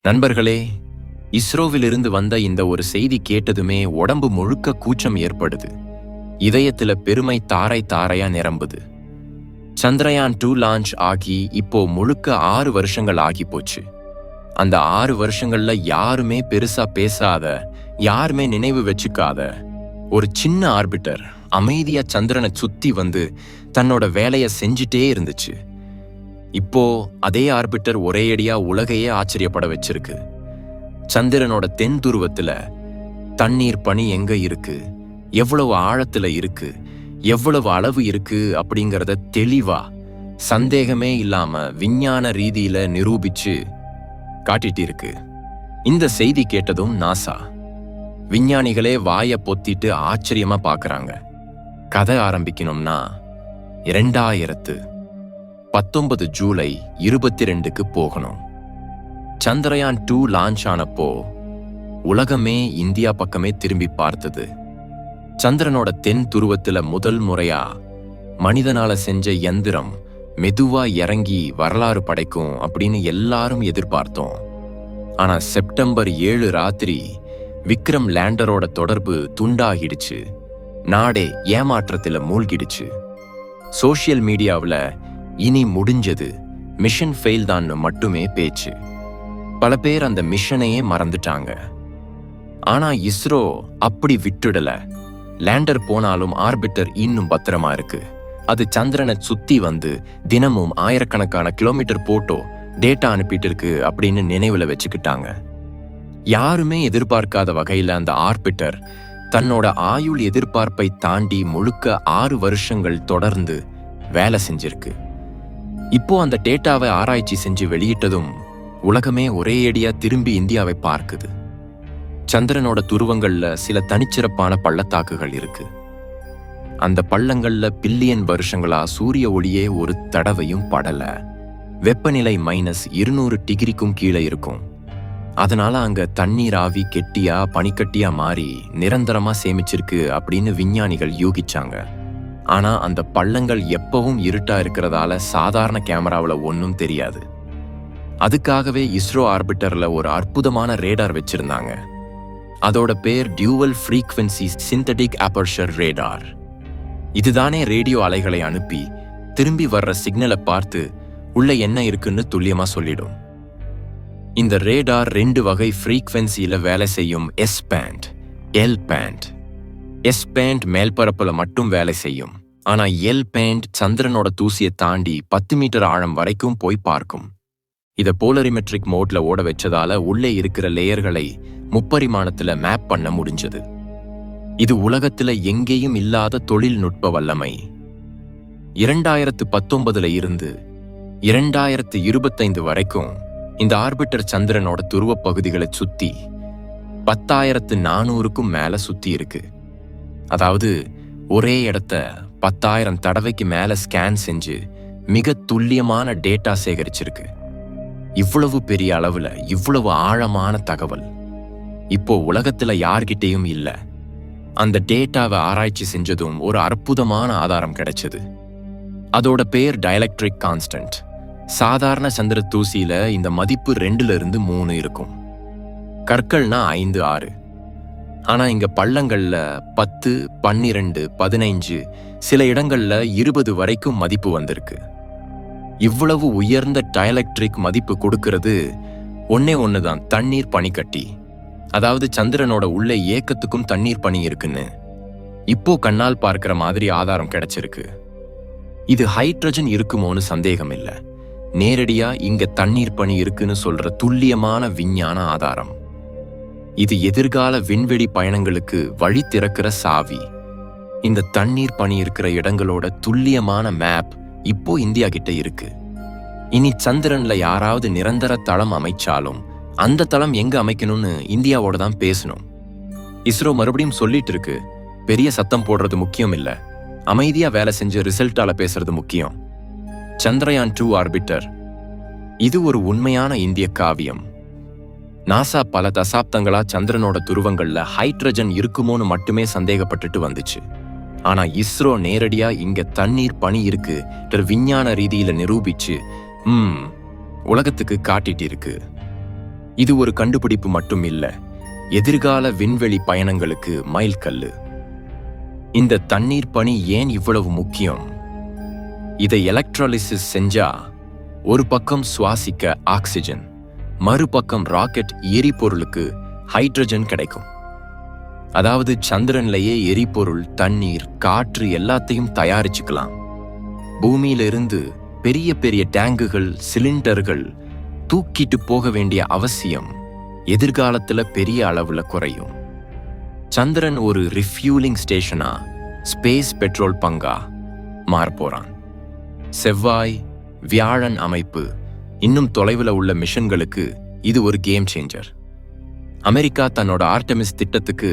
நண்பர்களே, இஸ்ரோவிலிருந்து வந்த இந்த ஒரு செய்தி கேட்டதுமே உடம்பு முழுக்க கூச்சம் ஏற்படுது. இதயத்துல பெருமை தாரை தாரையா நிரம்புது. சந்திரயான் 2 லான்ச் ஆகி இப்போ முழுக்க 6 வருஷங்கள் ஆகி போச்சு. அந்த 6 வருஷங்கள்ல யாருமே பெருசா பேசாத, யாருமே நினைவு வச்சுக்காத ஒரு சின்ன ஆர்பிட்டர் அமைதியா சந்திரனை சுத்தி வந்து தன்னோட வேலையை செஞ்சுட்டே இருந்துச்சு. இப்போ அதே ஆர்பிட்டர் ஒரேயடியா உலகையே ஆச்சரியப்பட வச்சிருக்கு. சந்திரனோட தென் துருவத்துல தண்ணீர் பனி எங்க இருக்கு, எவ்வளவு ஆழத்துல இருக்கு, எவ்வளவு அளவு இருக்கு அப்படிங்கறத தெளிவா, சந்தேகமே இல்லாம விஞ்ஞான ரீதியில நிரூபிச்சு காட்டிட்டு இருக்கு. இந்த செய்தி கேட்டதும் நாசா விஞ்ஞானிகளே வாய பொத்திட்டு ஆச்சரியமா பாக்குறாங்க. கதை ஆரம்பிக்கணும்னா 2019 ஜூலை 22க்கு போகணும். சந்திரயான் 2 லான்ச் ஆனப்போ உலகமே இந்தியா பக்கமே திரும்பி பார்த்தது. சந்திரனோட தென் துருவத்துல முதல் முறையா மனிதனால செஞ்ச எந்திரம் மெதுவா இறங்கி வரலாறு படைக்கும் அப்படின்னு எல்லாரும் எதிர்பார்த்தோம். ஆனா செப்டம்பர் 7 ராத்திரி விக்ரம் லேண்டரோட தொடர்பு துண்டாகிடுச்சு. நாடே ஏமாற்றத்துல மூழ்கிடுச்சு. சோஷியல் மீடியாவில் இனி முடிஞ்சது, மிஷன் ஃபெயில் தான் மட்டுமே பேச்சு. பல பேர் அந்த மிஷனையே மறந்துட்டாங்க. ஆனா இஸ்ரோ அப்படி விட்டுடல. லேண்டர் போனாலும் ஆர்பிட்டர் இன்னும் பத்திரமா இருக்கு. அது சந்திரனை சுத்தி வந்து தினமும் ஆயிரக்கணக்கான கிலோமீட்டர் போட்டோ டேட்டா அனுப்பிட்டு இருக்கு அப்படின்னு நினைவுல வச்சுக்கிட்டாங்க. யாருமே எதிர்பார்க்காத வகையில அந்த ஆர்பிட்டர் தன்னோட ஆயுள் எதிர்பார்ப்பை தாண்டி முழுக்க 6 வருஷங்கள் தொடர்ந்து வேலை செஞ்சிருக்கு. இப்போ அந்த டேட்டாவை ஆராய்ச்சி செஞ்சு வெளியிட்டதும் உலகமே ஒரேயடியா திரும்பி இந்தியாவை பார்க்குது. சந்திரனோட துருவங்கள்ல சில தனிச்சிறப்பான பள்ளத்தாக்குகள் இருக்கு. அந்த பள்ளங்கள்ல பில்லியன் வருஷங்களா சூரிய ஒளியே ஒரு தடவையும் படல. வெப்பநிலை -200 டிகிரிக்கும் கீழே இருக்கும். அதனால அங்க தண்ணீர் ஆவி கெட்டியா பனிக்கட்டியா மாறி நிரந்தரமா சேமிச்சிருக்கு அப்படின்னு விஞ்ஞானிகள் யூகிச்சாங்க. ஆனா அந்த பள்ளங்கள் எப்பவும் இருட்டா இருக்கிறதால சாதாரண கேமராவில் ஒன்றும் தெரியாது. அதுக்காகவே இஸ்ரோ ஆர்பிட்டர்ல ஒரு அற்புதமான ரேடார் வச்சிருந்தாங்க. அதோட பேர் dual frequency synthetic aperture radar. இதுதானே ரேடியோ அலைகளை அனுப்பி திரும்பி வர்ற சிக்னலை பார்த்து உள்ள என்ன இருக்குன்னு துல்லியமா சொல்லிடும். இந்த ரேடார் 2 வகை ஃப்ரீக்வென்சியில வேலை செய்யும். S band, L band. S band மேல்பரப்புல மட்டும் வேலை செய்யும். ஆனா எல் பேண்ட் சந்திரனோட தூசியை தாண்டி 10 மீட்டர் ஆழம் வரைக்கும் போய் பார்க்கும். இதை போலரிமெட்ரிக் மோட்ல ஓட வச்சதால உள்ளே இருக்கிற லேயர்களை முப்பரிமாணத்துல மேப் பண்ண முடிஞ்சது. இது உலகத்துல எங்கேயும் இல்லாத தொழில்நுட்ப வல்லமை. 2019 இருந்து 2025 வரைக்கும் இந்த ஆர்பிட்டர் சந்திரனோட துருவ பகுதிகளை சுத்தி 10,400க்கும் மேல சுத்தி இருக்கு. அதாவது ஒரே இடத்த 10,000 தடவைக்கு மேல ஸ்கேன் செஞ்சு மிக துல்லியமான டேட்டா சேகரிச்சிருக்கு. இவ்வளவு பெரிய அளவுல இவ்வளவு ஆழமான தகவல் இப்போ உலகத்துல யார்கிட்டையும் இல்ல. அந்த டேட்டாவை ஆராய்ச்சி செஞ்சதும் ஒரு அற்புதமான ஆதாரம் கிடைச்சது. அதோட பேர் டைஎலக்ட்ரிக் கான்ஸ்டன்ட். சாதாரண சந்திர தூசியில இந்த மதிப்பு 2லிருந்து 3 இருக்கும். கற்கள்னா 5, 6. ஆனா இங்க பள்ளங்கள்ல 10, 12, 15, சில இடங்கள்ல 20 வரைக்கும் மதிப்பு வந்திருக்கு. இவ்வளவு உயர்ந்த டைஎலக்ட்ரிக் மதிப்பு கொடுக்கிறது ஒன்னே ஒண்ணுதான், தண்ணீர் பனிக்கட்டி. அதாவது சந்திரனோட உள்ளே ஏக்கத்துக்கும் தண்ணீர் பனி இருக்குன்னு இப்போ கண்ணால் பார்க்கிற மாதிரி ஆதாரம் கிடைச்சிருக்கு. இது ஹைட்ரஜன் இருக்குமோன்னு சந்தேகம் இல்ல. நேரடியா இங்க தண்ணீர் பனி இருக்குன்னு சொல்ற துல்லியமான விஞ்ஞான ஆதாரம். இது எதிர்கால விண்வெளி பயணங்களுக்கு வழி திறக்கிற சாவி. இந்த தண்ணீர் பனி இருக்கிற இடங்களோட துல்லியமான மேப் இப்போ இந்தியா கிட்ட இருக்கு. இனி சந்திரன்ல யாராவது நிரந்தர தளம் அமைச்சாலும் அந்த தளம் எங்க அமைக்கணும்னு இந்தியாவோட தான் பேசணும். இஸ்ரோ மறுபடியும் சொல்லிட்டு இருக்கு, பெரிய சத்தம் போடுறது முக்கியம் இல்ல, அமைதியா வேலை செஞ்ச ரிசல்ட்டால பேசுறது முக்கியம். சந்திரயான் 2 ஆர்பிட்டர் இது ஒரு உண்மையான இந்திய காவியம். நாசா பல தசாப்தங்களா சந்திரனோட துருவங்கள்ல ஹைட்ரஜன் இருக்குமோன்னு மட்டுமே சந்தேகப்பட்டுட்டு வந்துச்சு. ஆனா இஸ்ரோ நேரடியா இங்க தண்ணீர் பனி இருக்கு விஞ்ஞான ரீதியில நிரூபிச்சு உலகத்துக்கு காட்டிட்டு இருக்கு. இது ஒரு கண்டுபிடிப்பு மட்டும் இல்ல, எதிர்கால விண்வெளி பயணங்களுக்கு மைல்கல்லு. இந்த தண்ணீர் பனி ஏன் இவ்வளவு முக்கியம்? இதை எலக்ட்ராலிசிஸ் செஞ்சா ஒரு பக்கம் சுவாசிக்க ஆக்சிஜன், மறுபக்கம் ராக்கெட் எரிபொருளுக்கு ஹைட்ரஜன் கிடைக்கும். அதாவது சந்திரன்லயே எரிபொருள், தண்ணீர், காற்று எல்லாத்தையும் தயாரிச்சுக்கலாம். பூமியிலிருந்து பெரிய பெரிய டேங்குகள், சிலிண்டர்கள் தூக்கிட்டு போக வேண்டிய அவசியம் எதிர்காலத்துல பெரிய அளவுல குறையும். சந்திரன் ஒரு ரிஃப்யூலிங் ஸ்டேஷனா, ஸ்பேஸ் பெட்ரோல் பங்கா மாறப்போறான். செவ்வாய், வியாழன் அமைப்பு, இன்னும் தொலைவில் உள்ள மிஷன்களுக்கு இது ஒரு கேம் சேஞ்சர். அமெரிக்கா தன்னோட ஆர்டெமிஸ் திட்டத்துக்கு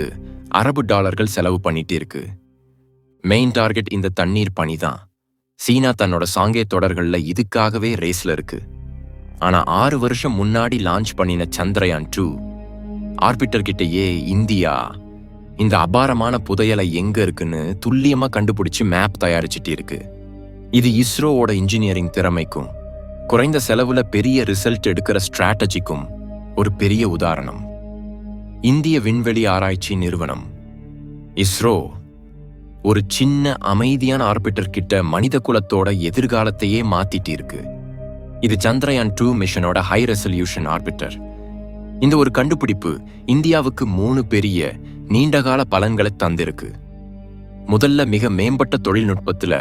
$60 செலவு பண்ணிட்டு இருக்கு. மெயின் டார்கெட் இந்த தண்ணீர் பனி தான். சீனா தன்னோட சாங்கே தொடர்கள்ல இதுக்காகவே ரேஸ்ல இருக்கு. ஆனா 6 வருஷம் முன்னாடி லான்ச் பண்ணின சந்திரயான் 2 ஆர்பிட்டர் கிட்டயே இந்தியா இந்த அபாரமான புதையலை எங்க இருக்குன்னு துல்லியமா கண்டுபிடிச்சு மேப் தயாரிச்சுட்டு இருக்கு. இது இஸ்ரோவோட இன்ஜினியரிங் திறமைக்கும் குறைந்த செலவுல பெரிய ரிசல்ட் எடுக்கிற ஸ்ட்ராட்டஜிக்கும் ஒரு பெரிய உதாரணம். இந்திய விண்வெளி ஆராய்ச்சி நிறுவனம் இஸ்ரோ ஒரு சின்ன அமைதியான ஆர்பிட்டர் கிட்ட மனித குலத்தோட எதிர்காலத்தையே மாத்திட்டு இருக்கு. இது சந்திரயான் 2 மிஷனோட ஹை ரெசல்யூஷன் ஆர்பிட்டர். இந்த ஒரு கண்டுபிடிப்பு இந்தியாவுக்கு 3 பெரிய நீண்டகால பலன்களை தந்திருக்கு. முதல்ல, மிக மேம்பட்ட தொழில்நுட்பத்துல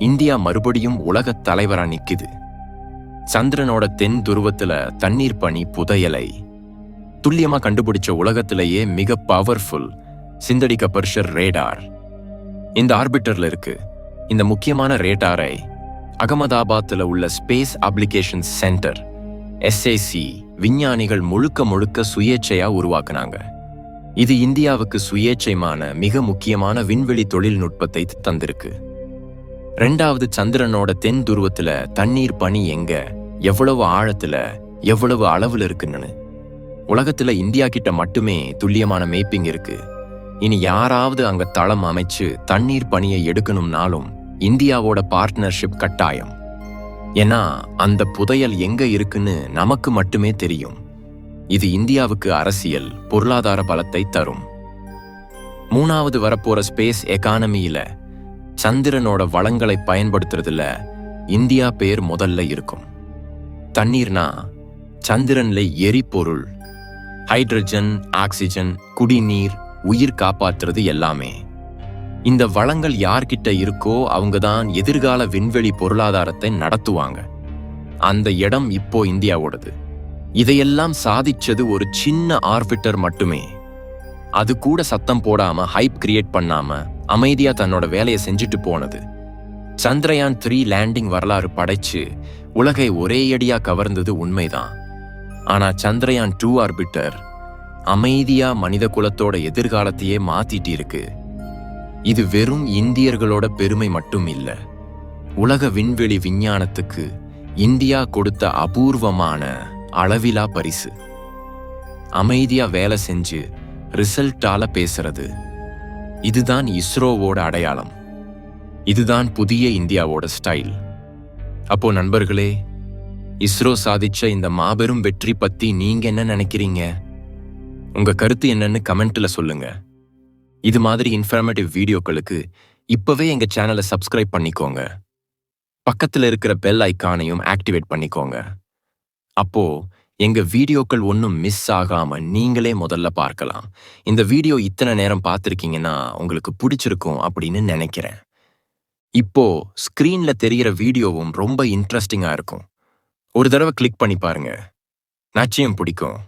இந்தியா மறுபடியும் உலக தலைவரா நிக்குது. சந்திரனோட தென் துருவத்துல தண்ணீர் பனி புதையலை துல்லியமா கண்டுபிடிச்ச உலகத்திலேயே மிக பவர்ஃபுல் சிந்தடிக்க பர்ஷர் ரேடார் இந்த ஆர்பிட்டர்ல இருக்கு. இந்த முக்கியமான ரேடாரை அகமதாபாத்ல உள்ள ஸ்பேஸ் அப்ளிகேஷன் சென்டர் SAC விஞ்ஞானிகள் முழுக்க முழுக்க சுயேட்சையா உருவாக்குனாங்க. இது இந்தியாவுக்கு சுயேட்சைமான மிக முக்கியமான விண்வெளி தொழில்நுட்பத்தை தந்திருக்கு. 2வது, சந்திரனோட தென் துருவத்துல தண்ணீர் பனி எங்க, எவ்வளவு ஆழத்துல, எவ்வளவு அளவுல இருக்குன்னு உலகத்துல இந்தியா கிட்ட மட்டுமே துல்லியமான மேப்பிங் இருக்கு. இனி யாராவது அங்க தளம் அமைச்சு தண்ணீர் பனியை எடுக்கணும்னாலும் இந்தியாவோட பார்ட்னர்ஷிப் கட்டாயம். ஏன்னா அந்த புதையல் எங்க இருக்குன்னு நமக்கு மட்டுமே தெரியும். இது இந்தியாவுக்கு அரசியல், பொருளாதார பலத்தை தரும். 3வது, வரப்போற ஸ்பேஸ் எகானமியில சந்திரனோட வளங்களை பயன்படுத்துறதுல இந்தியா பேர் முதல்ல இருக்கும். தண்ணீர்னா சந்திரன்ல எரிபொருள், ஹைட்ரஜன், ஆக்சிஜன், குடிநீர், உயிர் காப்பாற்றுறது எல்லாமே. இந்த வளங்கள் யார்கிட்ட இருக்கோ அவங்க தான் எதிர்கால விண்வெளி பொருளாதாரத்தை நடத்துவாங்க. அந்த இடம் இப்போ இந்தியாவோடது. இதையெல்லாம் சாதிச்சது ஒரு சின்ன ஆர்பிட்டர் மட்டுமே. அது கூட சத்தம் போடாம, ஹைப் கிரியேட் பண்ணாம அமைதியா தன்னோட வேலையை செஞ்சுட்டு போனது. சந்திரயான் 3 லேண்டிங் வரலாறு படைச்சு உலகை ஒரே அடியா கவர்ந்தது உண்மைதான். ஆனா சந்திரயான் 2 ஆர்பிட்டர் அமைதியா மனித குலத்தோட எதிர்காலத்தையே மாத்திட்டு இருக்கு. இது வெறும் இந்தியர்களோட பெருமை மட்டும் இல்ல, உலக விண்வெளி விஞ்ஞானத்துக்கு இந்தியா கொடுத்த அபூர்வமான அளவிலா பரிசு. அமைதியா வேலை செஞ்சு ரிசல்ட்டால பேசுறது, இதுதான் இஸ்ரோவோட அடையாளம். இதுதான் புதிய இந்தியாவோட ஸ்டைல். அப்போ நண்பர்களே, இஸ்ரோ சாதிச்ச இந்த மாபெரும் வெற்றி பத்தி நீங்க என்ன நினைக்கிறீங்க? உங்க கருத்து என்னன்னு கமெண்ட்ல சொல்லுங்க. இது மாதிரி இன்ஃபர்மேட்டிவ் வீடியோக்களுக்கு இப்பவே எங்க சேனலை சப்ஸ்கிரைப் பண்ணிக்கோங்க. பக்கத்துல இருக்கிற பெல் ஐகானையும் ஆக்டிவேட் பண்ணிக்கோங்க. அப்போ எங்க வீடியோக்கள் ஒன்றும் மிஸ் ஆகாம நீங்களே முதல்ல பார்க்கலாம். இந்த வீடியோ இத்தனை நேரம் பார்த்துருக்கீங்கன்னா உங்களுக்கு பிடிச்சிருக்கும் அப்படின்னு நினைக்கிறேன். இப்போ ஸ்கிரீன்ல தெரிகிற வீடியோவும் ரொம்ப இன்ட்ரெஸ்டிங்கா இருக்கும். ஒரு தடவை கிளிக் பண்ணி பாருங்க, நிச்சயம் பிடிக்கும்.